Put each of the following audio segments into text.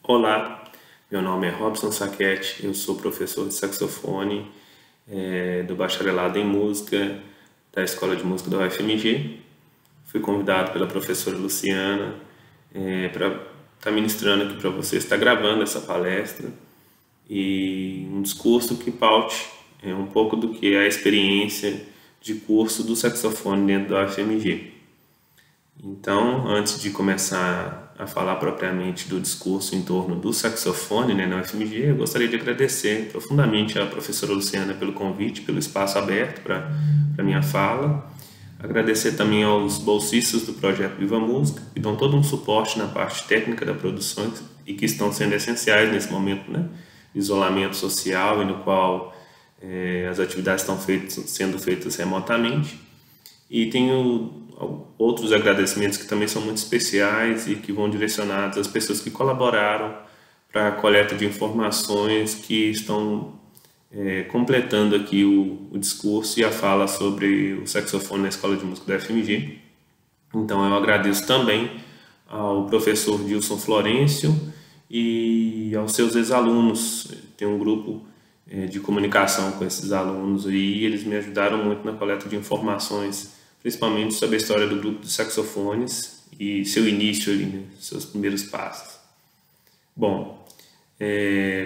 Olá, meu nome é Robson Sacchetti, eu sou professor de saxofone do bacharelado em música da Escola de Música da UFMG. Fui convidado pela professora Luciana para estar ministrando aqui para você, estar gravando essa palestra e um discurso que paute um pouco do que é a experiência de curso do saxofone dentro da UFMG. Então, antes de começar a falar propriamente do discurso em torno do saxofone na UFMG, eu gostaria de agradecer profundamente à professora Luciana pelo convite, pelo espaço aberto para a minha fala. Agradecer também aos bolsistas do projeto Viva Música, que dão todo um suporte na parte técnica da produção e que estão sendo essenciais nesse momento, de isolamento social e no qual as atividades estão sendo feitas remotamente. E tenho outros agradecimentos que também são muito especiais e que vão direcionados às pessoas que colaboraram para a coleta de informações que estão completando aqui o discurso e a fala sobre o saxofone na Escola de Música da UFMG. Então eu agradeço também ao professor Dilson Florencio e aos seus ex-alunos. Tem um grupo de comunicação com esses alunos e eles me ajudaram muito na coleta de informações, principalmente sobre a história do grupo de saxofones e seu início ali, seus primeiros passos. Bom,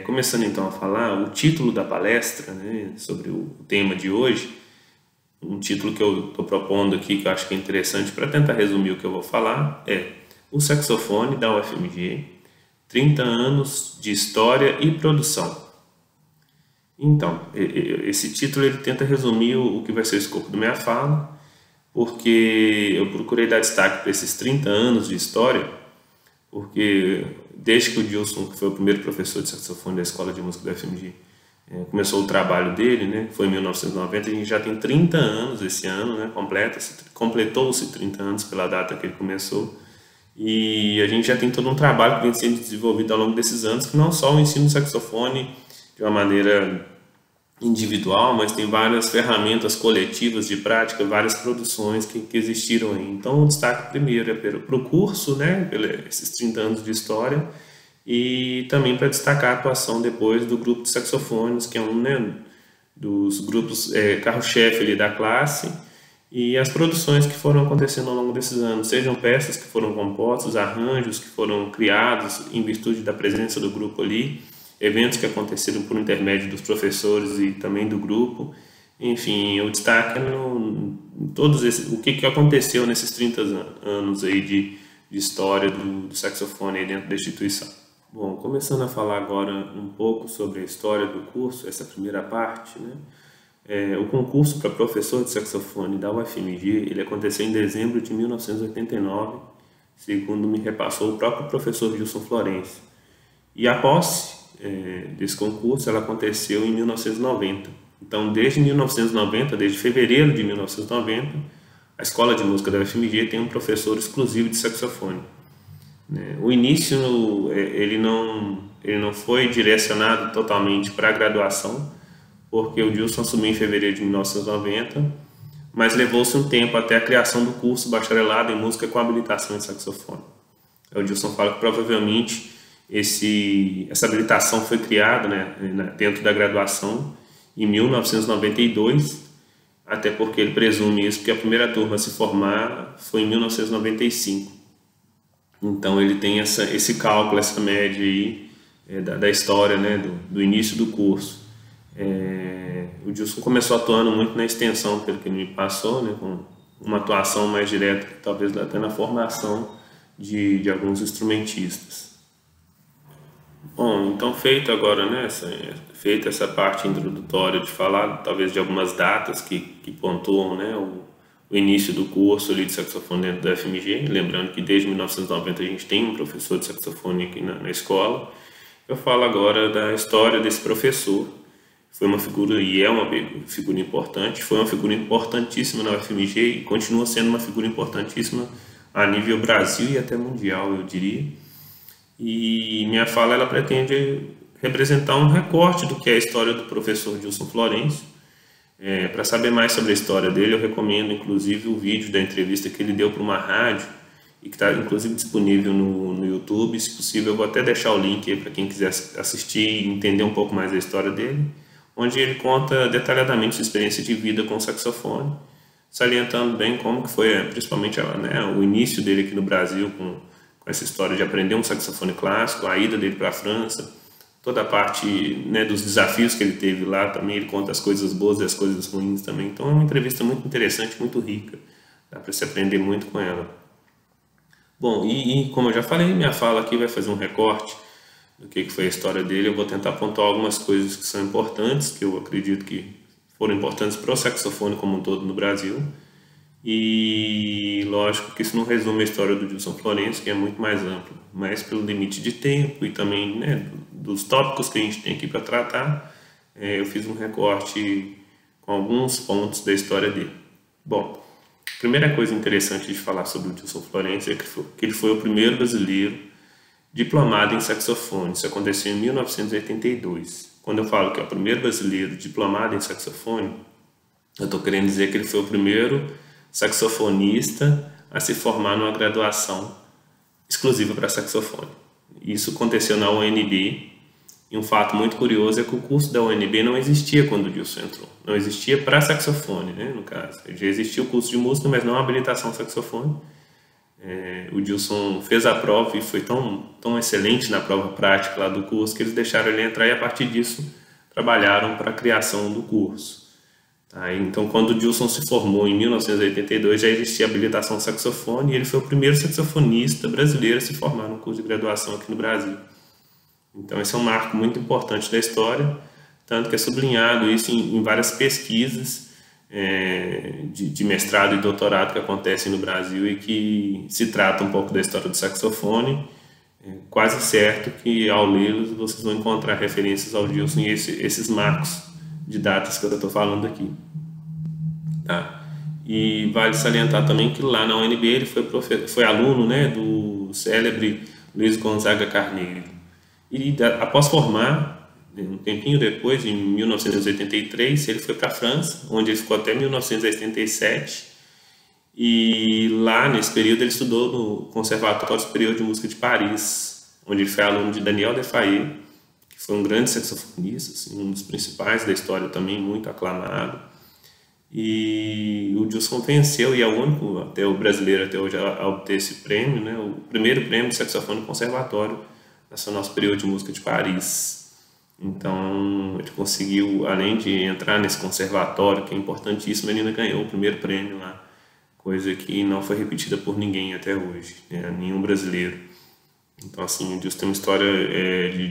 começando então a falar, o título da palestra, sobre o tema de hoje, um título que eu estou propondo aqui, que eu acho que é interessante para tentar resumir o que eu vou falar, é O Saxofone da UFMG, 30 anos de história e produção. Então, esse título ele tenta resumir o que vai ser o escopo da minha fala, porque eu procurei dar destaque para esses 30 anos de história, porque desde que o Dilson, que foi o primeiro professor de saxofone da Escola de Música da UFMG, começou o trabalho dele, foi em 1990, a gente já tem 30 anos esse ano, completou-se 30 anos pela data que ele começou, e a gente já tem todo um trabalho que vem sendo desenvolvido ao longo desses anos, que não só o ensino do saxofone de uma maneira individual, mas tem várias ferramentas coletivas de prática, várias produções que existiram aí. Então, o destaque primeiro é para o curso, esses 30 anos de história, e também para destacar a atuação depois do grupo de saxofones, que é um dos grupos carro-chefe ali da classe, e as produções que foram acontecendo ao longo desses anos, sejam peças que foram compostas, arranjos que foram criados em virtude da presença do grupo ali, eventos que aconteceram por intermédio dos professores e também do grupo. Enfim, o destaque é o que aconteceu nesses 30 anos aí de história do saxofone aí dentro da instituição. Bom, começando a falar agora um pouco sobre a história do curso, essa primeira parte, o concurso para professor de saxofone da UFMG, ele aconteceu em dezembro de 1989, segundo me repassou o próprio professor Dilson Florencio. E a posse desse concurso ela aconteceu em 1990. Então, desde 1990, desde fevereiro de 1990, a Escola de Música da UFMG tem um professor exclusivo de saxofone. O início ele não foi direcionado totalmente para a graduação, porque o Dilson assumiu em fevereiro de 1990, mas levou-se um tempo até a criação do curso bacharelado em música com habilitação em saxofone. O Dilson fala que provavelmente essa habilitação foi criada dentro da graduação em 1992, até porque ele presume isso, porque a primeira turma a se formar foi em 1995. Então ele tem esse cálculo, essa média aí da história, do início do curso. O Dilson começou atuando muito na extensão, pelo que ele me passou, com uma atuação mais direta, talvez até na formação de alguns instrumentistas. Bom, então feita agora, feita essa parte introdutória de falar talvez de algumas datas que pontuam, o início do curso ali de saxofone dentro da UFMG, lembrando que desde 1990 a gente tem um professor de saxofone aqui na escola. Eu falo agora da história desse professor. Foi uma figura e é uma figura importante, foi uma figura importantíssima na UFMG e continua sendo uma figura importantíssima a nível Brasil e até mundial, eu diria. E minha fala ela pretende representar um recorte do que é a história do professor Dilson Florencio. Para saber mais sobre a história dele, eu recomendo inclusive o vídeo da entrevista que ele deu para uma rádio e que está inclusive disponível no YouTube. Se possível, eu vou até deixar o link aí para quem quiser assistir e entender um pouco mais da história dele, onde ele conta detalhadamente sua experiência de vida com o saxofone, salientando bem como que foi, principalmente, né, o início dele aqui no Brasil com essa história de aprender um saxofone clássico, a ida dele para a França, toda a parte, né, dos desafios que ele teve lá também. Ele conta as coisas boas e as coisas ruins também. Então é uma entrevista muito interessante, muito rica, dá para se aprender muito com ela. Bom, e como eu já falei, minha fala aqui vai fazer um recorte do que foi a história dele. Eu vou tentar pontuar algumas coisas que são importantes, que eu acredito que foram importantes para o saxofone como um todo no Brasil. E lógico que isso não resume a história do Gilson Florencio, que é muito mais amplo, mas pelo limite de tempo e também, né, dos tópicos que a gente tem aqui para tratar, eu fiz um recorte com alguns pontos da história dele. Bom, a primeira coisa interessante de falar sobre o Gilson Florencio é que ele foi o primeiro brasileiro diplomado em saxofone. Isso aconteceu em 1982. Quando eu falo que é o primeiro brasileiro diplomado em saxofone, eu estou querendo dizer que ele foi o primeiro saxofonista a se formar numa graduação exclusiva para saxofone. Isso aconteceu na UNB, e um fato muito curioso é que o curso da UNB não existia quando o Gilson entrou. Não existia para saxofone, né, no caso. Já existia o curso de música, mas não a habilitação saxofone. O Gilson fez a prova e foi tão excelente na prova prática lá do curso que eles deixaram ele entrar, e a partir disso trabalharam para a criação do curso. Tá? Então, quando o Gilson se formou em 1982, já existia habilitação saxofone, e ele foi o primeiro saxofonista brasileiro a se formar no curso de graduação aqui no Brasil. Então, esse é um marco muito importante da história, tanto que é sublinhado isso em várias pesquisas de mestrado e doutorado que acontecem no Brasil e que se trata um pouco da história do saxofone. É quase certo que, ao lê-los, vocês vão encontrar referências ao Gilson e esses marcos de datas que eu estou falando aqui. Tá? E vale salientar também que lá na UNB ele foi aluno, né, do célebre Luiz Gonzaga Carneiro. E após formar, um tempinho depois, em 1983, ele foi para a França, onde ele ficou até 1987. E lá, nesse período, ele estudou no Conservatório Superior de Música de Paris, onde ele foi aluno de Daniel Defaillet, que foi um grande saxofonista, assim, um dos principais da história também, muito aclamado. E o Gilson venceu, e é o único até o brasileiro até hoje a obter esse prêmio, né, o primeiro prêmio de saxofone do Conservatório Nacional Superior de Música de Paris. Então ele conseguiu, além de entrar nesse conservatório, que é importantíssimo, ele ainda ganhou o primeiro prêmio lá, coisa que não foi repetida por ninguém até hoje, né, nenhum brasileiro. Então, assim, o Gilson tem uma história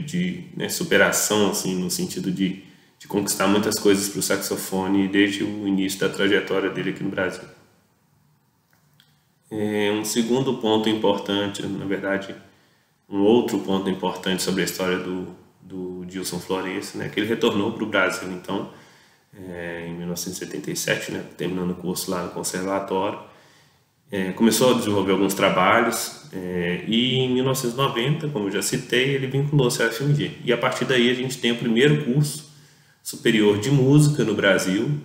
de né, superação, assim, no sentido de conquistar muitas coisas para o saxofone desde o início da trajetória dele aqui no Brasil. Um segundo ponto importante, na verdade, um outro ponto importante sobre a história do Gilson Florencio, né, que ele retornou para o Brasil, então, em 1977, né, terminando o curso lá no conservatório. Começou a desenvolver alguns trabalhos, e em 1990, como eu já citei, ele vinculou-se à FMG. E a partir daí a gente tem o primeiro curso superior de música no Brasil,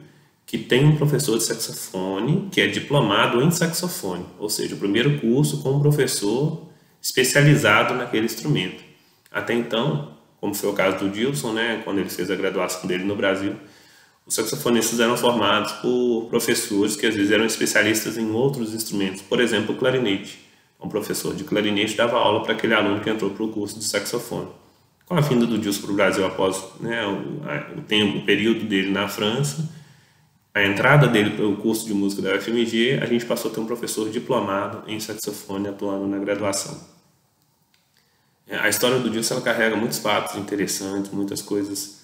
que tem um professor de saxofone que é diplomado em saxofone, ou seja, o primeiro curso com um professor especializado naquele instrumento. Até então, como foi o caso do Gilson, né, quando ele fez a graduação dele no Brasil, os saxofonistas eram formados por professores que às vezes eram especialistas em outros instrumentos, por exemplo, o clarinete. Um professor de clarinete dava aula para aquele aluno que entrou para o curso de saxofone. Com a vinda do Gilson para o Brasil após, né, o período dele na França, a entrada dele para o curso de música da UFMG, a gente passou a ter um professor diplomado em saxofone atuando na graduação. A história do Gilson, ela carrega muitos fatos interessantes, muitas coisas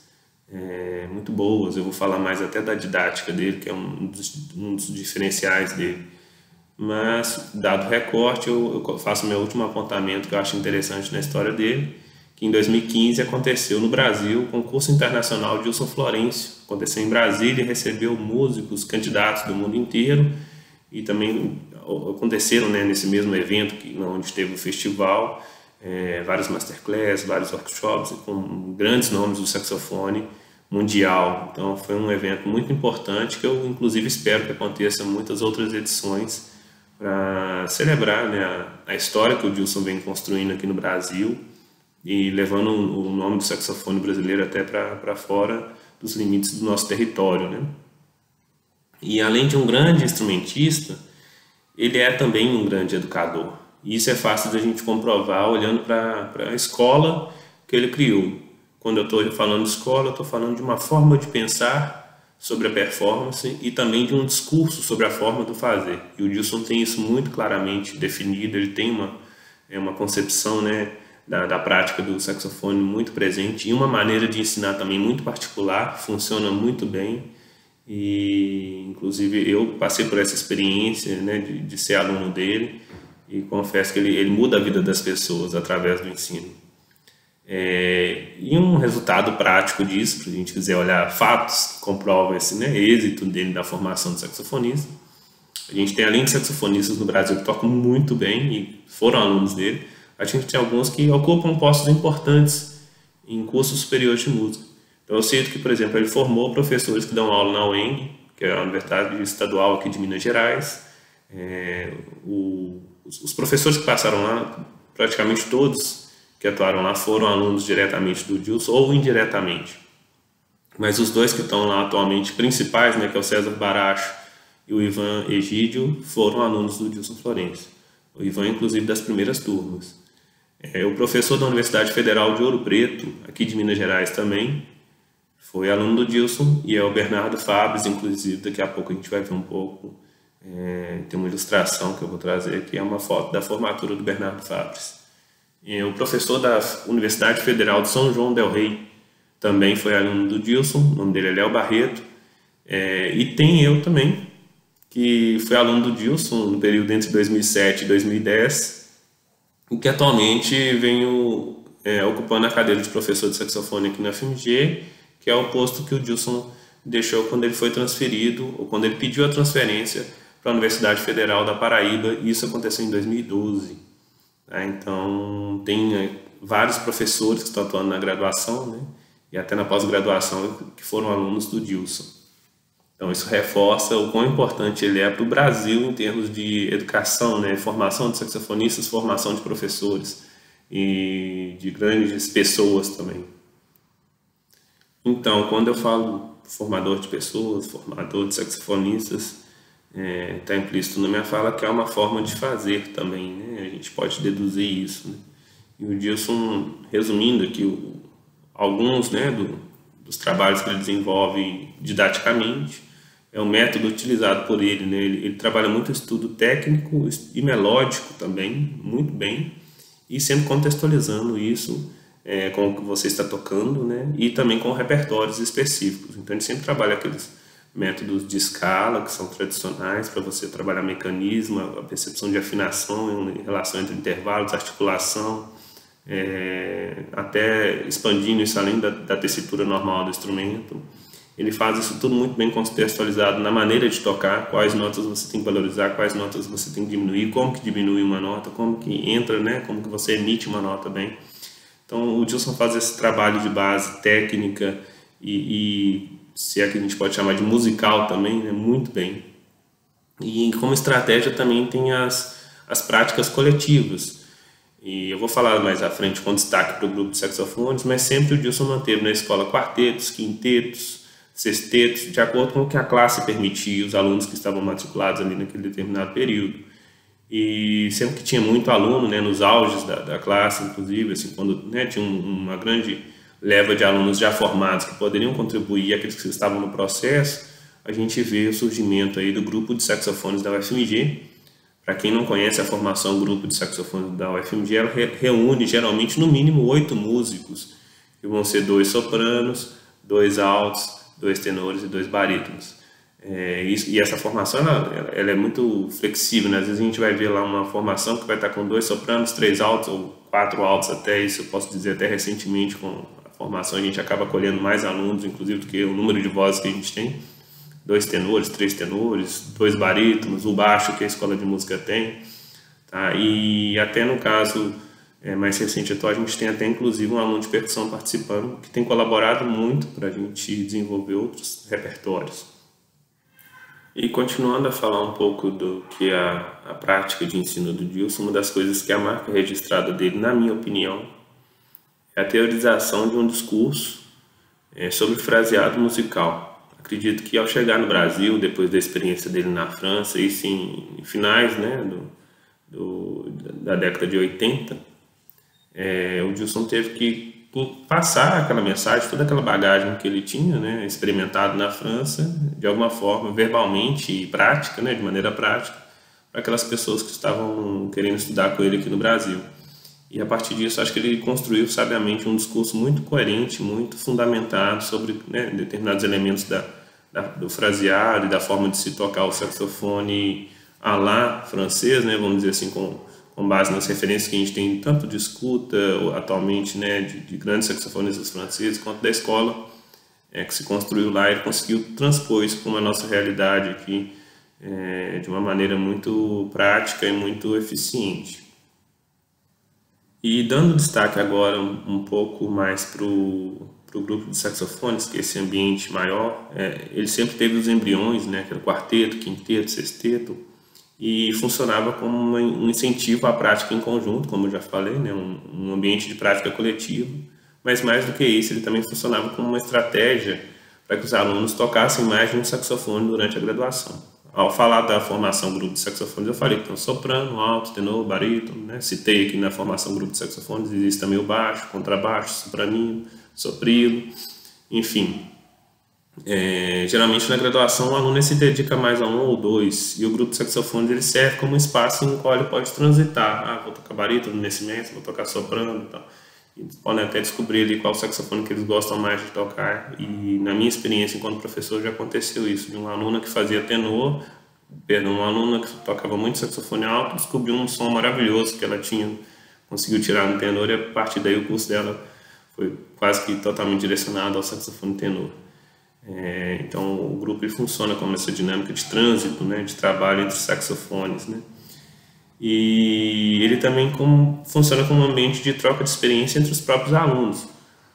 muito boas. Eu vou falar mais até da didática dele, que é um dos diferenciais dele. Mas, dado o recorte, eu faço meu último apontamento que eu acho interessante na história dele, que em 2015 aconteceu no Brasil o concurso internacional Gilson Florencio. Aconteceu em Brasília e recebeu músicos, candidatos do mundo inteiro, e também aconteceram, né, nesse mesmo evento onde teve o festival, vários masterclass, vários workshops com grandes nomes do saxofone mundial. Então foi um evento muito importante que eu inclusive espero que aconteça muitas outras edições para celebrar, né, a história que o Dilson vem construindo aqui no Brasil e levando o nome do saxofone brasileiro até para fora dos limites do nosso território, né? E além de um grande instrumentista, ele é também um grande educador. E isso é fácil de a gente comprovar olhando para a escola que ele criou. Quando eu estou falando de escola, eu estou falando de uma forma de pensar sobre a performance e também de um discurso sobre a forma do fazer. E o Dilson tem isso muito claramente definido, ele tem uma concepção, né, da prática do saxofone muito presente e uma maneira de ensinar também muito particular, funciona muito bem. E inclusive eu passei por essa experiência, né, de ser aluno dele e confesso que ele muda a vida das pessoas através do ensino. E um resultado prático disso, se a gente quiser olhar fatos que comprovam esse, né, êxito dele da formação de saxofonista, a gente tem, além de saxofonistas no Brasil que tocam muito bem e foram alunos dele, a gente tem alguns que ocupam postos importantes em cursos superiores de música. Então eu sei que, por exemplo, ele formou professores que dão aula na UENG, que é a Universidade Estadual aqui de Minas Gerais. Os professores que passaram lá, praticamente todos que atuaram lá foram alunos diretamente do Dilson ou indiretamente. Mas os dois que estão lá atualmente principais, né, que é o César Baracho e o Ivan Egídio, foram alunos do Dilson Florencio. O Ivan, inclusive, das primeiras turmas. O professor da Universidade Federal de Ouro Preto, aqui de Minas Gerais também, foi aluno do Dilson, e é o Bernardo Fabres, inclusive, daqui a pouco a gente vai ver um pouco, tem uma ilustração que eu vou trazer, que é uma foto da formatura do Bernardo Fabres. O professor da Universidade Federal de São João del Rei também foi aluno do Dilson, o nome dele é Léo Barreto, e tem eu também, que fui aluno do Dilson no período entre 2007 e 2010, e que atualmente venho ocupando a cadeira de professor de saxofone aqui na FMG, que é o posto que o Dilson deixou quando ele foi transferido, ou quando ele pediu a transferência para a Universidade Federal da Paraíba, e isso aconteceu em 2012. Então, tem vários professores que estão atuando na graduação, né, e até na pós-graduação, que foram alunos do Dilson. Então, isso reforça o quão importante ele é para o Brasil em termos de educação, né, formação de saxofonistas, formação de professores e de grandes pessoas também. Então, quando eu falo formador de pessoas, formador de saxofonistas, está implícito na minha fala que é uma forma de fazer também, né? A gente pode deduzir isso, né? E o Dilson, resumindo aqui alguns, né, dos trabalhos que ele desenvolve didaticamente, é o método utilizado por ele, né? Ele trabalha muito estudo técnico e melódico também, muito bem, e sempre contextualizando isso com o que você está tocando, né? E também com repertórios específicos. Então ele sempre trabalha aqueles métodos de escala que são tradicionais para você trabalhar mecanismo, a percepção de afinação em relação entre intervalos, articulação, até expandindo isso além da tessitura normal do instrumento. Ele faz isso tudo muito bem contextualizado na maneira de tocar, quais notas você tem que valorizar, quais notas você tem que diminuir, como que diminui uma nota, como que entra, né? Como que você emite uma nota bem. Então o Dilson faz esse trabalho de base técnica e se é que a gente pode chamar de musical também, né, muito bem. E como estratégia também tem as práticas coletivas. E eu vou falar mais à frente com destaque para o grupo de saxofones, mas sempre o Dilson manteve na escola quartetos, quintetos, sextetos, de acordo com o que a classe permitia, os alunos que estavam matriculados ali naquele determinado período. E sempre que tinha muito aluno, né, nos auges da classe, inclusive, assim, quando, né, tinha uma grande leva de alunos já formados que poderiam contribuir, aqueles que estavam no processo, a gente vê o surgimento aí do grupo de saxofones da UFMG. Para quem não conhece a formação grupo de saxofones da UFMG, ela reúne geralmente no mínimo 8 músicos, que vão ser 2 sopranos, 2 altos, 2 tenores e 2 barítonos. E essa formação ela é muito flexível, né? Às vezes a gente vai ver lá uma formação que vai estar com 2 sopranos, 3 altos ou 4 altos, até isso eu posso dizer até recentemente com a formação a gente acaba colhendo mais alunos, inclusive, do que o número de vozes que a gente tem. 2 tenores, 3 tenores, 2 barítonos, o baixo que a escola de música tem, tá? E até no caso mais recente atual, a gente tem até inclusive um aluno de percussão participando, que tem colaborado muito para a gente desenvolver outros repertórios. E continuando a falar um pouco do que a prática de ensino do Dilson, uma das coisas que é a marca registrada dele, na minha opinião, é a teorização de um discurso sobre fraseado musical. Acredito que ao chegar no Brasil, depois da experiência dele na França, isso em finais, né, da década de 80, o Dilson teve que passar aquela mensagem, toda aquela bagagem que ele tinha, né, experimentado na França, de alguma forma, verbalmente e prática, né, de maneira prática, para aquelas pessoas que estavam querendo estudar com ele aqui no Brasil. E a partir disso, acho que ele construiu sabiamente um discurso muito coerente, muito fundamentado sobre, né, determinados elementos do fraseado e da forma de se tocar o saxofone à la francês, né, vamos dizer assim, com base nas referências que a gente tem tanto de escuta atualmente, né, de grandes saxofonistas franceses, quanto da escola que se construiu lá. Ele conseguiu transpor isso para a nossa realidade aqui de uma maneira muito prática e muito eficiente. E dando destaque agora um pouco mais para o grupo de saxofones, que é esse ambiente maior, ele sempre teve os embriões, né, que era quarteto, quinteto, sexteto, e funcionava como um incentivo à prática em conjunto, como eu já falei, né, um ambiente de prática coletiva, mas mais do que isso, ele também funcionava como uma estratégia para que os alunos tocassem mais de um saxofone durante a graduação. Ao falar da formação grupo de saxofones, eu falei que tem o soprano, alto, tenor, barítono, né? Citei aqui na formação grupo de saxofones, existe também o baixo, contrabaixo, sopraninho, soprilo, enfim. Geralmente na graduação o aluno se dedica mais a um ou dois, e o grupo de saxofones ele serve como um espaço em qual ele pode transitar. Vou tocar barítono nesse mês, vou tocar soprano e tal. Eles podem até descobrir ali qual saxofone que eles gostam mais de tocar. E na minha experiência enquanto professor já aconteceu isso, de uma aluna que fazia tenor, uma aluna que tocava muito saxofone alto, descobriu um som maravilhoso que ela tinha, conseguiu tirar no tenor, e a partir daí o curso dela foi quase que totalmente direcionado ao saxofone tenor. Então o grupo ele funciona como essa dinâmica de trânsito, né, de trabalho entre os saxofones, né? E ele também funciona como um ambiente de troca de experiência entre os próprios alunos,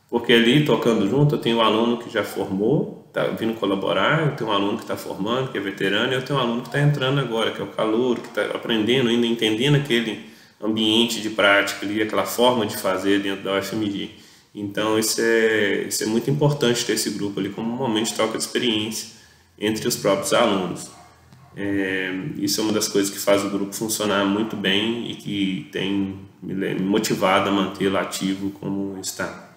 porque ali tocando junto eu tenho um aluno que já formou, está vindo colaborar, eu tenho um aluno que está formando, que é veterano, e eu tenho um aluno que está entrando agora, que é o calouro, que está aprendendo ainda, entendendo aquele ambiente de prática ali, aquela forma de fazer dentro da UFMG. Então isso é muito importante ter esse grupo ali como um momento de troca de experiência entre os próprios alunos. Isso é uma das coisas que faz o grupo funcionar muito bem e que tem me motivado a mantê-lo ativo como está,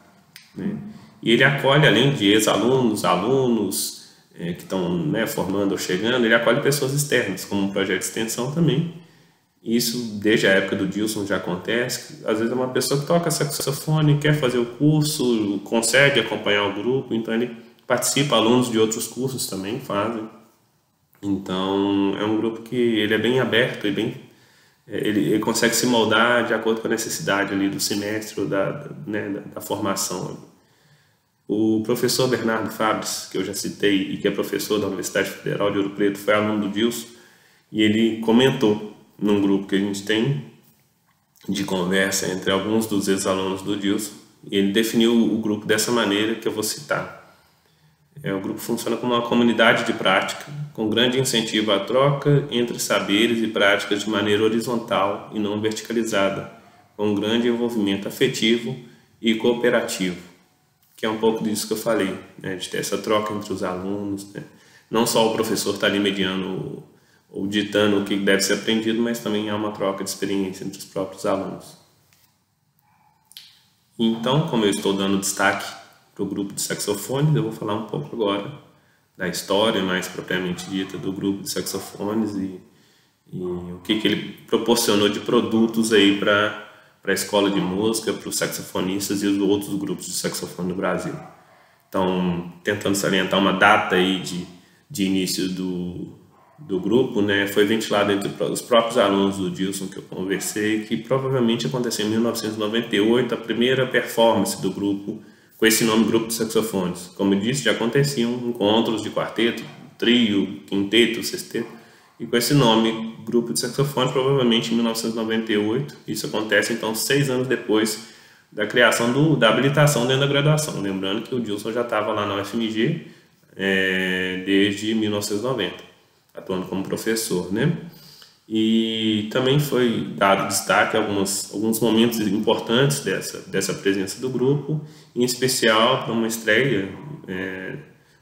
né? E ele acolhe, além de ex-alunos, alunos que estão, né, formando ou chegando, ele acolhe pessoas externas, como um projeto de extensão também. Isso desde a época do Dilson já acontece. Às vezes é uma pessoa que toca saxofone, quer fazer o curso, consegue acompanhar o grupo, então ele participa, alunos de outros cursos também fazem. Então é um grupo que ele é bem aberto e ele consegue se moldar de acordo com a necessidade ali do semestre ou da formação. O professor Bernardo Fabres, que eu já citei e que é professor da Universidade Federal de Ouro Preto, foi aluno do Dilson, e ele comentou num grupo que a gente tem de conversa entre alguns dos ex-alunos do Dilson, e ele definiu o grupo dessa maneira que eu vou citar. O grupo funciona como uma comunidade de prática, com grande incentivo à troca entre saberes e práticas de maneira horizontal e não verticalizada, com um grande envolvimento afetivo e cooperativo, que é um pouco disso que eu falei, né, de ter essa troca entre os alunos, né? Não só o professor está ali mediando ou ditando o que deve ser aprendido, mas também há uma troca de experiência entre os próprios alunos. Então, como eu estou dando destaque para o grupo de saxofones, eu vou falar um pouco agora da história mais propriamente dita do grupo de saxofones e o que ele proporcionou de produtos aí para a escola de música, para os saxofonistas e os outros grupos de saxofone no Brasil. Então, tentando salientar uma data aí de início do grupo, né, foi ventilado entre os próprios alunos do Dilson que eu conversei, que provavelmente aconteceu em 1998, a primeira performance do grupo com esse nome, Grupo de Saxofones. Como eu disse, já aconteciam encontros de quarteto, trio, quinteto, sexteto, e com esse nome, Grupo de Saxofones, provavelmente em 1998. Isso acontece, então, 6 anos depois da criação da habilitação dentro da graduação. Lembrando que o Dilson já estava lá na UFMG desde 1990. atuando como professor, né? E também foi dado destaque a alguns momentos importantes dessa presença do grupo, em especial para uma estreia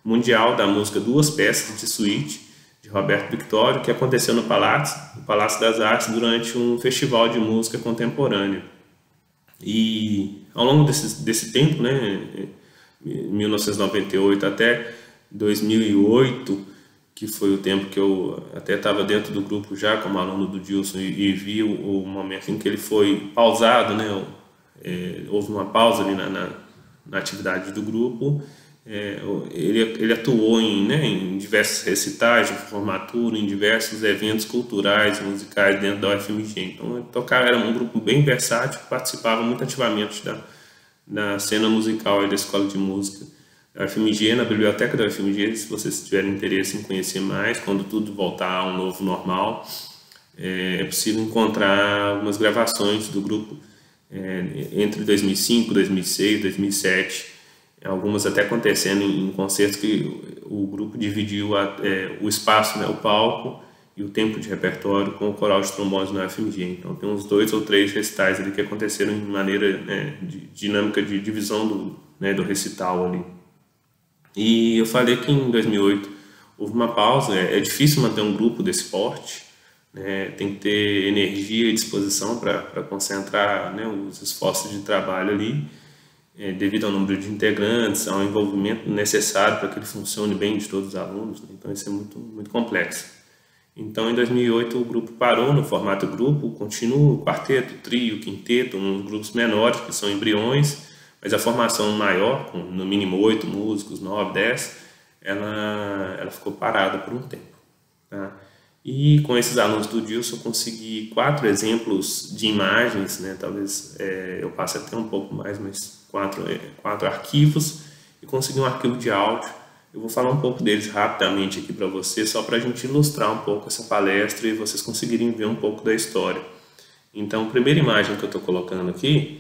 mundial da música Duas Peças de Suíte, de Roberto Victório, que aconteceu no Palácio das Artes durante um festival de música contemporânea. E ao longo desse tempo, né, 1998 até 2008, que foi o tempo que eu até estava dentro do grupo já como aluno do Dilson e vi o momento em que ele foi pausado, né? Houve uma pausa ali na atividade do grupo. Ele atuou em diversos recitais de formatura, em diversos eventos culturais, musicais dentro da UFMG. Então era um grupo bem versátil, que participava muito ativamente da cena musical da Escola de Música da UFMG, na biblioteca da UFMG, se vocês tiverem interesse em conhecer mais, quando tudo voltar a um novo normal, é possível encontrar algumas gravações do grupo entre 2005, 2006, 2007, algumas até acontecendo em concertos que o grupo dividiu o espaço, né, o palco e o tempo de repertório com o coral de trombones na UFMG. Então tem uns 2 ou 3 recitais ali que aconteceram em maneira dinâmica de divisão do recital ali. E eu falei que em 2008 houve uma pausa. É difícil manter um grupo desse porte, né? Tem que ter energia e disposição para concentrar, né, os esforços de trabalho ali, devido ao número de integrantes, ao envolvimento necessário para que ele funcione bem de todos os alunos, né? Então isso é muito, muito complexo. Então em 2008 o grupo parou no formato grupo, continua o quarteto, trio, quinteto, uns grupos menores que são embriões, mas a formação maior, com no mínimo 8 músicos, 9, 10, ela ficou parada por um tempo. Tá? E com esses alunos do Dilson eu consegui 4 exemplos de imagens, né? Talvez eu passe até um pouco mais, mas 4 arquivos, e consegui um arquivo de áudio. Eu vou falar um pouco deles rapidamente aqui para vocês, só para a gente ilustrar um pouco essa palestra e vocês conseguirem ver um pouco da história. Então a primeira imagem que eu estou colocando aqui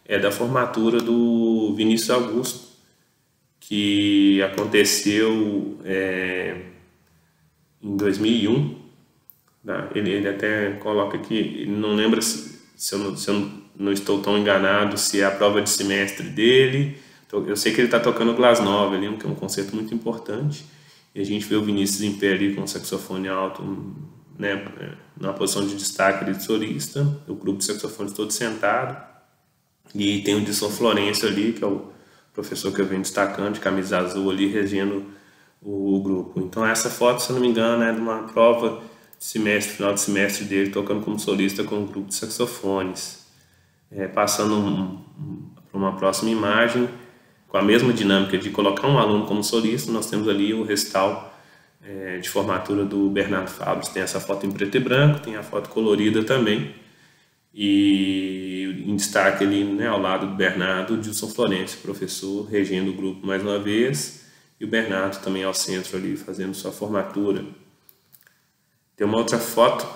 é da formatura do Vinícius Augusto, que aconteceu em 2001. Tá? Ele até coloca aqui, ele não lembra se eu não estou tão enganado, se é a prova de semestre dele. Eu sei que ele está tocando Glass Nova ali, que é um concerto muito importante, e a gente vê o Vinícius em pé ali com o saxofone alto, né, na posição de destaque de solista, o grupo de saxofones todo sentado. E tem o Dilson Florencio ali, que é o professor que eu venho destacando, de camisa azul ali, regendo o grupo. Então essa foto, se eu não me engano, é de uma prova de semestre, final de semestre dele, tocando como solista com um grupo de saxofones. Passando para uma próxima imagem, com a mesma dinâmica de colocar um aluno como solista, nós temos ali o recital de formatura do Bernardo Fabris. Tem essa foto em preto e branco, tem a foto colorida também. E em destaque ali, né, ao lado do Bernardo, o Dilson Florencio, professor, regendo o grupo mais uma vez, e o Bernardo também ao centro ali, fazendo sua formatura. Tem uma outra foto,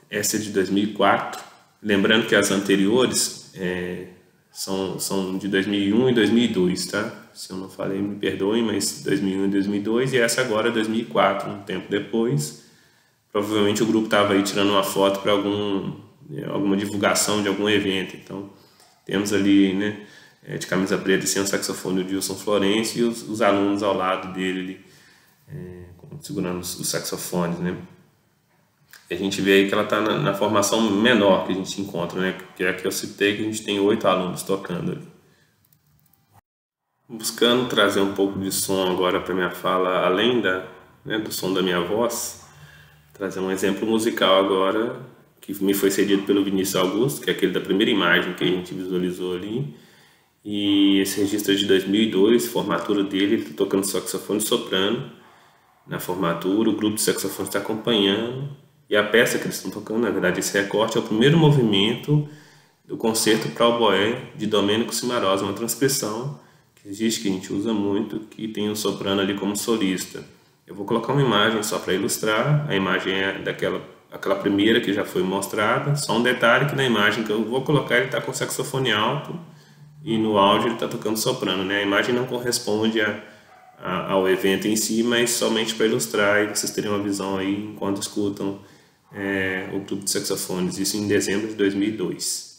essa é de 2004, lembrando que as anteriores são de 2001 e 2002, tá? Se eu não falei, me perdoem, mas 2001 e 2002, e essa agora é 2004, um tempo depois. Provavelmente o grupo estava aí tirando uma foto para alguma divulgação de algum evento. Então temos ali, né, de camisa preta sem o saxofone o Dilson Florencio e os alunos ao lado dele ali, segurando os saxofones, né? E a gente vê aí que ela está na formação menor que a gente encontra, né, que é a que eu citei, que a gente tem 8 alunos tocando ali. Buscando trazer um pouco de som agora para minha fala, além do som da minha voz, trazer um exemplo musical agora que me foi cedido pelo Vinícius Augusto, que é aquele da primeira imagem que a gente visualizou ali. E esse registro é de 2002, formatura dele, ele está tocando saxofone soprano na formatura, o grupo de saxofone está acompanhando, e a peça que eles estão tocando, na verdade, esse recorte é o primeiro movimento do concerto para oboé de Domênico Cimarosa, uma transcrição que existe, que a gente usa muito, que tem o soprano ali como solista. Eu vou colocar uma imagem só para ilustrar, a imagem é aquela primeira que já foi mostrada, só um detalhe que na imagem que eu vou colocar ele está com saxofone alto e no áudio ele está tocando soprano, né? A imagem não corresponde ao evento em si, mas somente para ilustrar e vocês terem uma visão aí enquanto escutam o grupo de saxofones, isso em dezembro de 2002.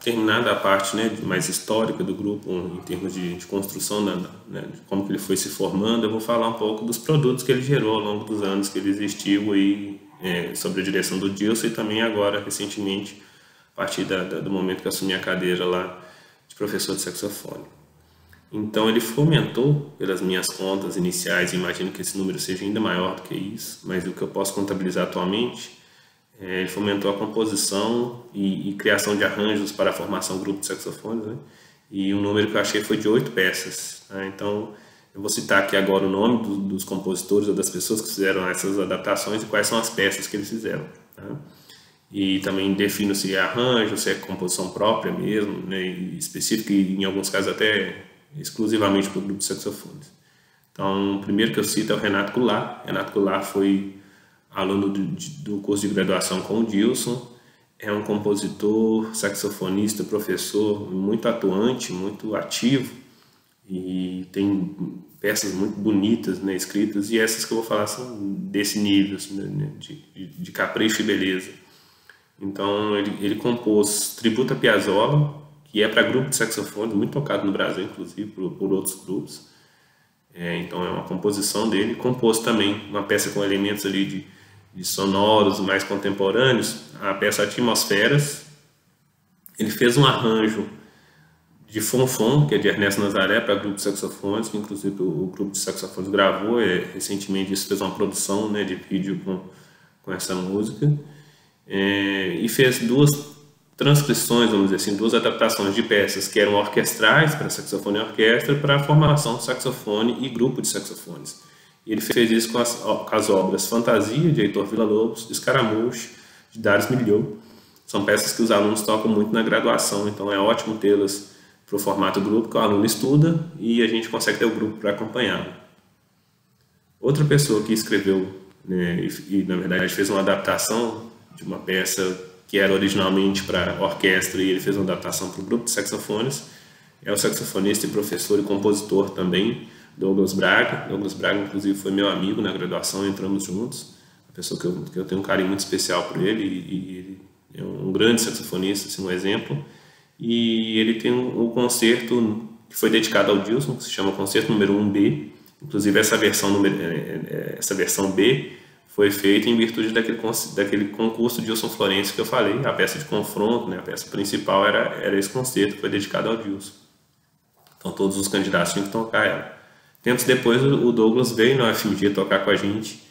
Terminada a parte, né, mais histórica do grupo, em termos de construção, né, de como que ele foi se formando, eu vou falar um pouco dos produtos que ele gerou ao longo dos anos que ele existiu, aí, sobre a direção do Dilson, e também agora, recentemente, a partir do momento que eu assumi a cadeira lá de professor de saxofone. Então ele fomentou, pelas minhas contas iniciais, imagino que esse número seja ainda maior do que isso, mas o que eu posso contabilizar atualmente, ele fomentou a composição e criação de arranjos para a formação do grupo de saxofones, né? E o número que eu achei foi de 8 peças. Tá? Então, eu vou citar aqui agora o nome dos compositores ou das pessoas que fizeram essas adaptações e quais são as peças que eles fizeram. Tá? E também defino se é arranjo, se é composição própria mesmo, né? Específica e, em alguns casos, até exclusivamente para o grupo de saxofones. Então, o primeiro que eu cito é o Renato Goulart. Renato Goulart foi aluno do curso de graduação com o Dilson, é um compositor, saxofonista, professor muito atuante, muito ativo e tem peças muito bonitas, né, escritas, e essas que eu vou falar são desse nível, assim, né, de capricho e beleza. Então ele compôs Tributo a Piazzolla, que é para grupo de saxofones, muito tocado no Brasil, inclusive por outros grupos. Então é uma composição dele. Compôs também uma peça com elementos ali de sonoros mais contemporâneos, a peça Atmosferas. Ele fez um arranjo de Fonfon, que é de Ernesto Nazaré, para grupo de saxofones, que inclusive o grupo de saxofones gravou recentemente, isso fez uma produção, né, de vídeo com essa música, e fez 2 transcrições, vamos dizer assim, 2 adaptações de peças que eram orquestrais, para saxofone e orquestra, para a formação de saxofone e grupo de saxofones. E ele fez isso com as obras Fantasia, de Heitor Villa-Lobos, Escaramuche, de Darius Milhaud. São peças que os alunos tocam muito na graduação, então é ótimo tê-las para o formato grupo, que o aluno estuda e a gente consegue ter o grupo para acompanhá-lo. Outra pessoa que escreveu, né, e na verdade fez uma adaptação de uma peça que era originalmente para orquestra e ele fez uma adaptação para o grupo de saxofones, é o saxofonista e professor e compositor também, Douglas Braga. Douglas Braga, inclusive, foi meu amigo na graduação, entramos juntos, uma pessoa que eu tenho um carinho muito especial por ele, e ele é um grande saxofonista, assim, um exemplo, e ele tem um concerto que foi dedicado ao Dilson, que se chama Concerto número 1B, inclusive essa versão B foi feita em virtude daquele concurso Dilson Florencio que eu falei, a peça de confronto, né, a peça principal era esse concerto que foi dedicado ao Dilson. Então todos os candidatos tinham que tocar ela. Tempos depois o Douglas veio na UFMG tocar com a gente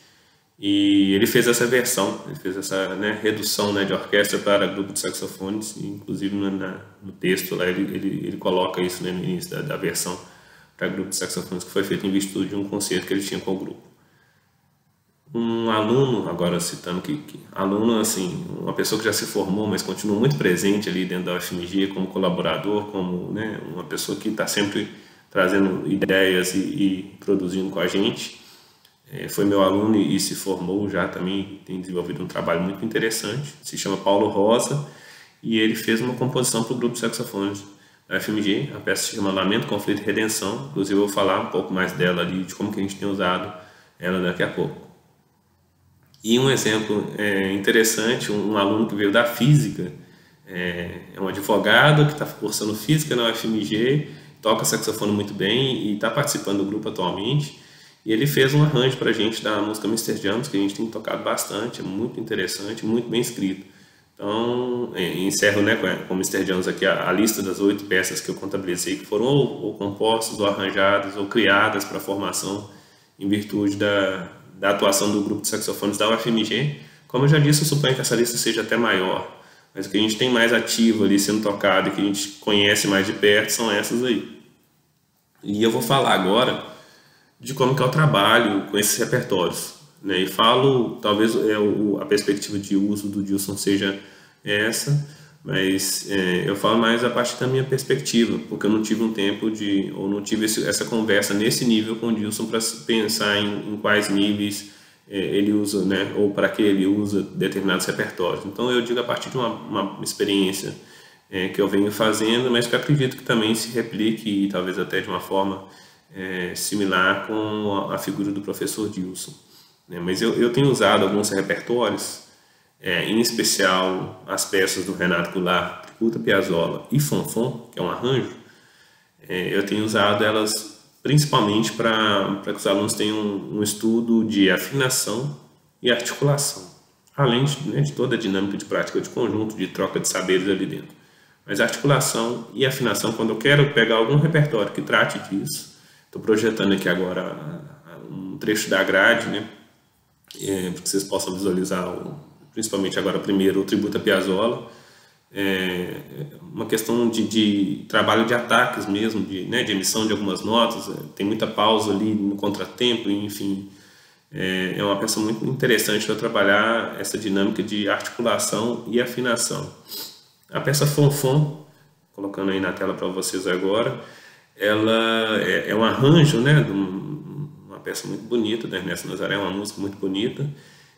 e ele fez essa versão, ele fez essa, né, redução, né, de orquestra para grupo de saxofones, e, inclusive no texto lá ele coloca isso, né, no início da versão para grupo de saxofones, que foi feito em virtude de um concerto que ele tinha com o grupo. Um aluno, agora citando que aluno, assim, uma pessoa que já se formou, mas continua muito presente ali dentro da UFMG como colaborador, como, né, uma pessoa que está sempre trazendo ideias e produzindo com a gente. Foi meu aluno e se formou já também, tem desenvolvido um trabalho muito interessante, se chama Paulo Rosa, e ele fez uma composição para o grupo de saxofones da UFMG, a peça se chama Lamento, Conflito e Redenção, inclusive eu vou falar um pouco mais dela ali, de como que a gente tem usado ela daqui a pouco. E um exemplo interessante, um aluno que veio da física, é um advogado que está cursando física na UFMG, toca saxofone muito bem e está participando do grupo atualmente. E ele fez um arranjo para a gente da música Mr. Jams, que a gente tem tocado bastante, é muito interessante, muito bem escrito. Então, encerro, né, com o Mr. Jones aqui a lista das 8 peças que eu contabilizei, que foram ou compostas, ou arranjadas, ou criadas para formação em virtude da atuação do grupo de saxofones da UFMG. Como eu já disse, eu suponho que essa lista seja até maior, mas o que a gente tem mais ativo ali sendo tocado e que a gente conhece mais de perto são essas aí. E eu vou falar agora de como que é o trabalho com esses repertórios, né? E falo, talvez a perspectiva de uso do Dilson seja essa, mas eu falo mais a partir da minha perspectiva, porque eu não tive um tempo ou não tive essa conversa nesse nível com o Dilson para pensar em quais níveis ele usa, né? Ou para que ele usa determinados repertórios. Então eu digo a partir de uma experiência que eu venho fazendo, mas que eu acredito que também se replique e talvez até de uma forma similar com a figura do professor Dilson, né? Mas eu tenho usado alguns repertórios, em especial as peças do Renato Goulart, Tributo a Piazzolla e Fonfon, que é um arranjo. Eu tenho usado elas principalmente para que os alunos tenham um estudo de afinação e articulação, além de toda a dinâmica de prática de conjunto, de troca de saberes ali dentro. Mas articulação e afinação, quando eu quero pegar algum repertório que trate disso, estou projetando aqui agora um trecho da grade, né, para que vocês possam visualizar, principalmente agora primeiro, o Tributo a Piazzolla, uma questão de trabalho de ataques mesmo, de emissão de algumas notas, tem muita pausa ali no contratempo, enfim, é uma peça muito interessante para trabalhar essa dinâmica de articulação e afinação. A peça Fonfon, colocando aí na tela para vocês agora, ela é um arranjo, né, de uma peça muito bonita da Ernesto Nazaré, uma música muito bonita,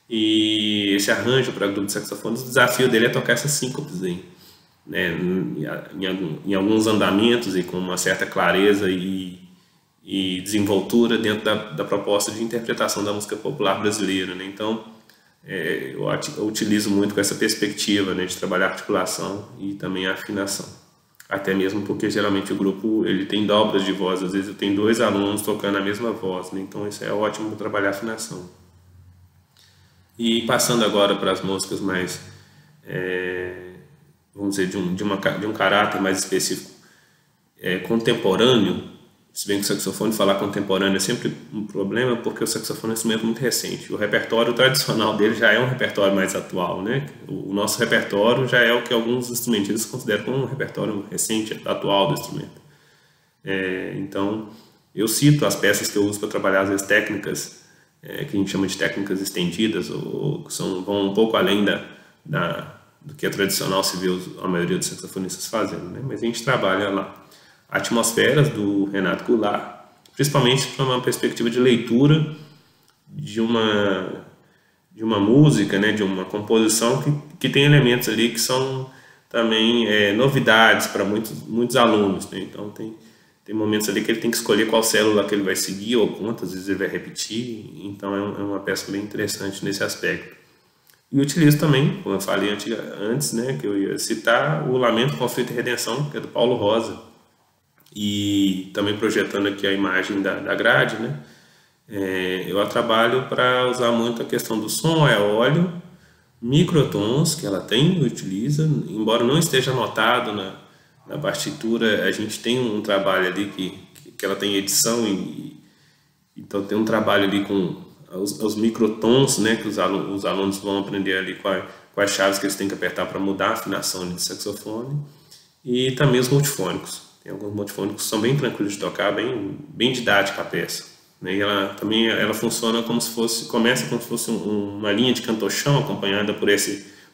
e esse arranjo para grupo de saxofones, o desafio dele é tocar essas síncopes aí, né, em alguns andamentos e com uma certa clareza e desenvoltura dentro da proposta de interpretação da música popular brasileira, né? Então eu utilizo muito com essa perspectiva, né, de trabalhar a articulação e também a afinação. Até mesmo porque geralmente o grupo ele tem dobras de voz, às vezes eu tenho 2 alunos tocando a mesma voz, né? Então isso é ótimo para trabalhar a afinação. E passando agora para as músicas mais, vamos dizer, de um caráter mais específico, contemporâneo, se bem que o saxofone, falar contemporâneo é sempre um problema, porque o saxofone é um instrumento muito recente. O repertório tradicional dele já é um repertório mais atual, né? O nosso repertório já é o que alguns instrumentistas consideram como um repertório recente, atual do instrumento. Então, eu cito as peças que eu uso para trabalhar, às vezes, técnicas, que a gente chama de técnicas estendidas, ou que vão um pouco além do que é tradicional se vê a maioria dos saxofonistas fazendo, né? Mas a gente trabalha lá Atmosferas, do Renato Goulart, principalmente para uma perspectiva de leitura de uma música, né, de uma composição que tem elementos ali que são também novidades para muitos alunos, né? Então tem momentos ali que ele tem que escolher qual célula que ele vai seguir ou quantas vezes ele vai repetir, então é uma peça bem interessante nesse aspecto. E utilizo também, como eu falei antes, né, que eu ia citar, o Lamento, Conflito e Redenção, que é do Paulo Rosa, e também projetando aqui a imagem da grade, né? Eu trabalho para usar muito a questão do som a óleo, microtons que ela utiliza, embora não esteja anotado na partitura, a gente tem um trabalho ali que ela tem edição, então tem um trabalho ali com os microtons, né, que os alunos vão aprender ali quais chaves que eles têm que apertar para mudar a afinação de saxofone, e também os multifônicos. Tem alguns multifônicos que são bem tranquilos de tocar, bem didática a peça. né? E ela também ela funciona como se fosse, começa como se fosse uma linha de cantochão acompanhada por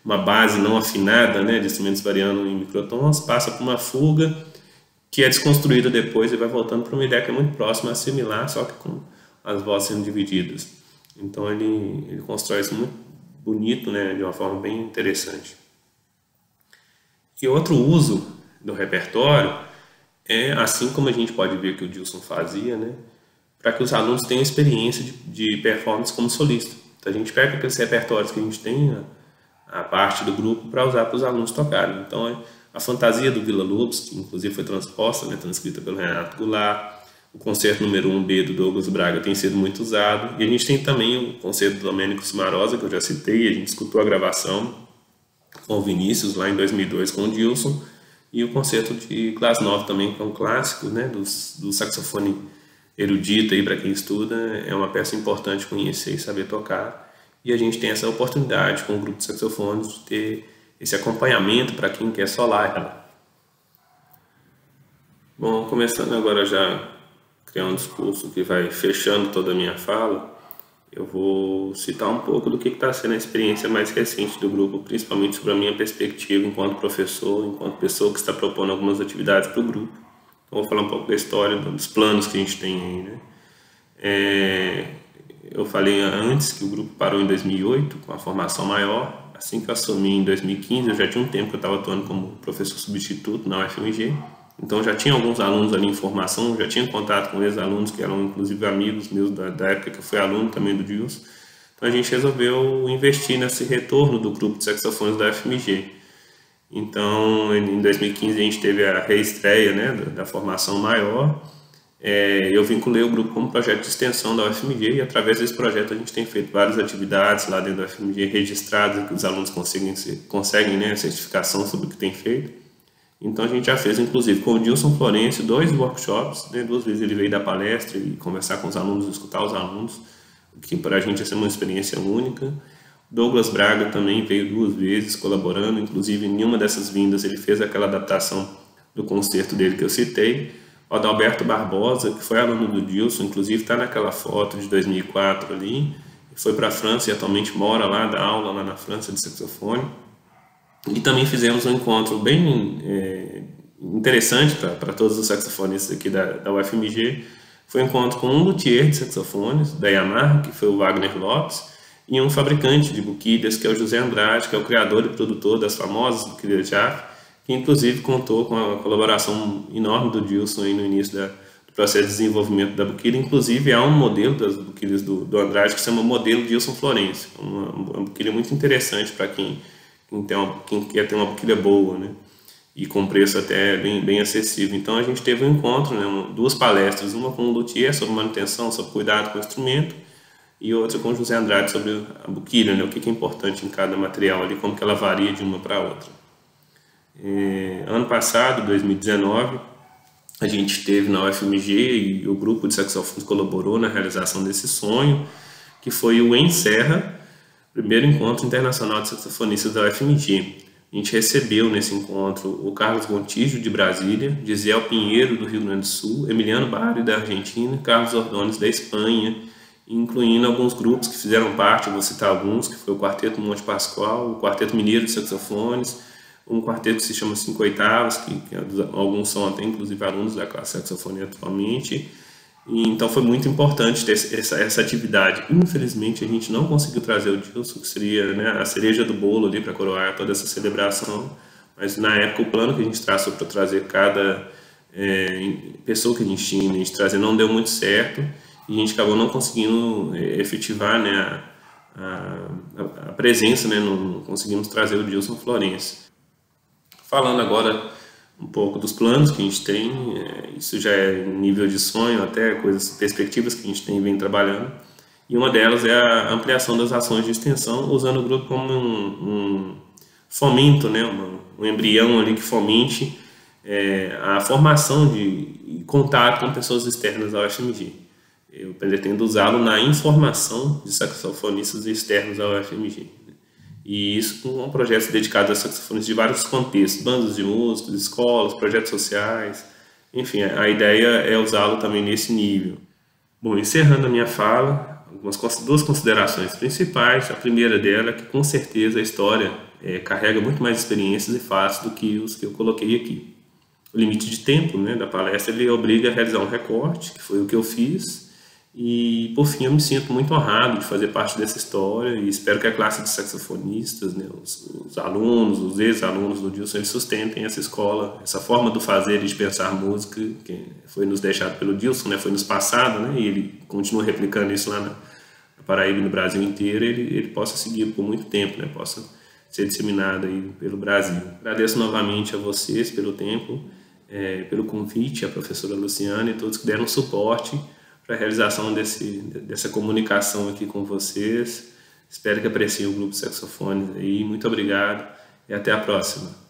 uma base não afinada, né, de instrumentos variando em microtons, passa por uma fuga que é desconstruída depois e vai voltando para uma ideia que é muito próxima, similar, só que com as vozes sendo divididas. Então ele constrói isso muito bonito, né, de uma forma bem interessante. E outro uso do repertório é, assim como a gente pode ver que o Dilson fazia, né, para que os alunos tenham experiência de performance como solista. Então a gente pega aqueles repertórios que a gente tem, a parte do grupo, para usar para os alunos tocarem. Então a fantasia do Villa-Lobos, que inclusive foi transposta, né, transcrita pelo Renato Goulart, o concerto número 1B do Douglas Braga tem sido muito usado, e a gente tem também o concerto do Domênico Cimarosa, que eu já citei, a gente escutou a gravação com o Vinícius lá em 2002 com o Dilson, e o concerto de Glasnost também, que é um clássico, né, do saxofone erudito aí para quem estuda, é uma peça importante conhecer e saber tocar, e a gente tem essa oportunidade com o grupo de saxofones de ter esse acompanhamento para quem quer solar ela. Bom, começando agora já criar um discurso que vai fechando toda a minha fala, eu vou citar um pouco do que está sendo a experiência mais recente do grupo, principalmente sobre a minha perspectiva enquanto professor, enquanto pessoa que está propondo algumas atividades para o grupo. Então, vou falar um pouco da história, dos planos que a gente tem aí, né? Eu falei antes que o grupo parou em 2008, com a formação maior. Assim que eu assumi em 2015, eu já tinha um tempo que eu estava atuando como professor substituto na UFMG. Então, já tinha alguns alunos ali em formação, já tinha contato com ex-alunos que eram, inclusive, amigos meus da época que eu fui aluno também do Dilson. Então, a gente resolveu investir nesse retorno do grupo de saxofones da UFMG. Então, em 2015, a gente teve a reestreia, né, da formação maior. Eu vinculei o grupo como projeto de extensão da UFMG e, através desse projeto, a gente tem feito várias atividades lá dentro da UFMG registradas, que os alunos conseguem, né, a certificação sobre o que tem feito. Então a gente já fez, inclusive, com o Dilson Florencio, 2 workshops, né? 2 vezes ele veio dar palestra e conversar com os alunos, escutar os alunos, o que para a gente ia ser uma experiência única. Douglas Braga também veio 2 vezes colaborando, inclusive em uma dessas vindas ele fez aquela adaptação do concerto dele que eu citei. O Adalberto Barbosa, que foi aluno do Dilson, inclusive está naquela foto de 2004 ali, foi para a França e atualmente mora lá, dá aula lá na França de saxofone. E também fizemos um encontro bem interessante para todos os saxofonistas aqui da UFMG. Foi um encontro com um luthier de saxofones da Yamaha, que foi o Wagner Lopes, e um fabricante de buquilhas, que é o José Andrade, que é o criador e produtor das famosas buquilhas Jaffe, que inclusive contou com a colaboração enorme do Dilson aí no início do processo de desenvolvimento da buquilha. Inclusive há um modelo das buquilhas do Andrade que se chama modelo Dilson Florencio, uma buquilha muito interessante para quem quer ter uma buquilha boa, né? E com preço até bem acessível. Então a gente teve um encontro, né? 2 palestras, uma com o luthier sobre manutenção, sobre cuidado com o instrumento, e outra com o José Andrade sobre a buquilha, né? O que é importante em cada material ali, como que ela varia de uma para outra. Ano passado, 2019, a gente teve na UFMG e o grupo de saxofones colaborou na realização desse sonho, que foi o Encerra, primeiro encontro internacional de saxofonistas da UFMG. A gente recebeu nesse encontro o Carlos Gontijo, de Brasília, Gisele Pinheiro, do Rio Grande do Sul, Emiliano Bari, da Argentina, Carlos Ordones, da Espanha, incluindo alguns grupos que fizeram parte, eu vou citar alguns, que foi o Quarteto Monte Pascoal, o Quarteto Mineiro de Saxofones, um quarteto que se chama 5 Oitavas, que alguns são até inclusive alunos da classe saxofonia atualmente. Então foi muito importante ter essa atividade. Infelizmente a gente não conseguiu trazer o Dilson, que seria, né, a cereja do bolo ali para coroar toda essa celebração, mas na época o plano que a gente traçou para trazer cada pessoa que a gente tinha, a gente trazer, não deu muito certo e a gente acabou não conseguindo efetivar, né, a presença, né, não conseguimos trazer o Dilson Florencio. Falando agora um pouco dos planos que a gente tem, isso já é nível de sonho, até perspectivas que a gente vem trabalhando, e uma delas é a ampliação das ações de extensão, usando o grupo como um fomento, né, um embrião ali que fomente a formação de contato com pessoas externas ao UFMG. Eu pretendo usá-lo na informação de saxofonistas externos ao UFMG. E isso com projetos dedicados a saxofones de vários contextos, bandas de músicos, escolas, projetos sociais, enfim, a ideia é usá-lo também nesse nível. Bom, encerrando a minha fala, duas considerações principais. A primeira dela é que, com certeza, a história carrega muito mais experiências e fatos do que os que eu coloquei aqui. O limite de tempo, né, da palestra, ele obriga a realizar um recorte, que foi o que eu fiz, e, por fim, eu me sinto muito honrado de fazer parte dessa história e espero que a classe de saxofonistas, né, os alunos, os ex-alunos do Dilson, eles sustentem essa escola, essa forma do fazer e de pensar música, que foi nos deixado pelo Dilson, né, foi nos passado, né, e ele continua replicando isso lá na Paraíba e no Brasil inteiro, ele possa seguir por muito tempo, né, possa ser disseminado aí pelo Brasil. Agradeço novamente a vocês pelo tempo, pelo convite, a professora Luciana e todos que deram suporte para a realização dessa comunicação aqui com vocês. Espero que apreciem o grupo Saxofones aí. Muito obrigado e até a próxima.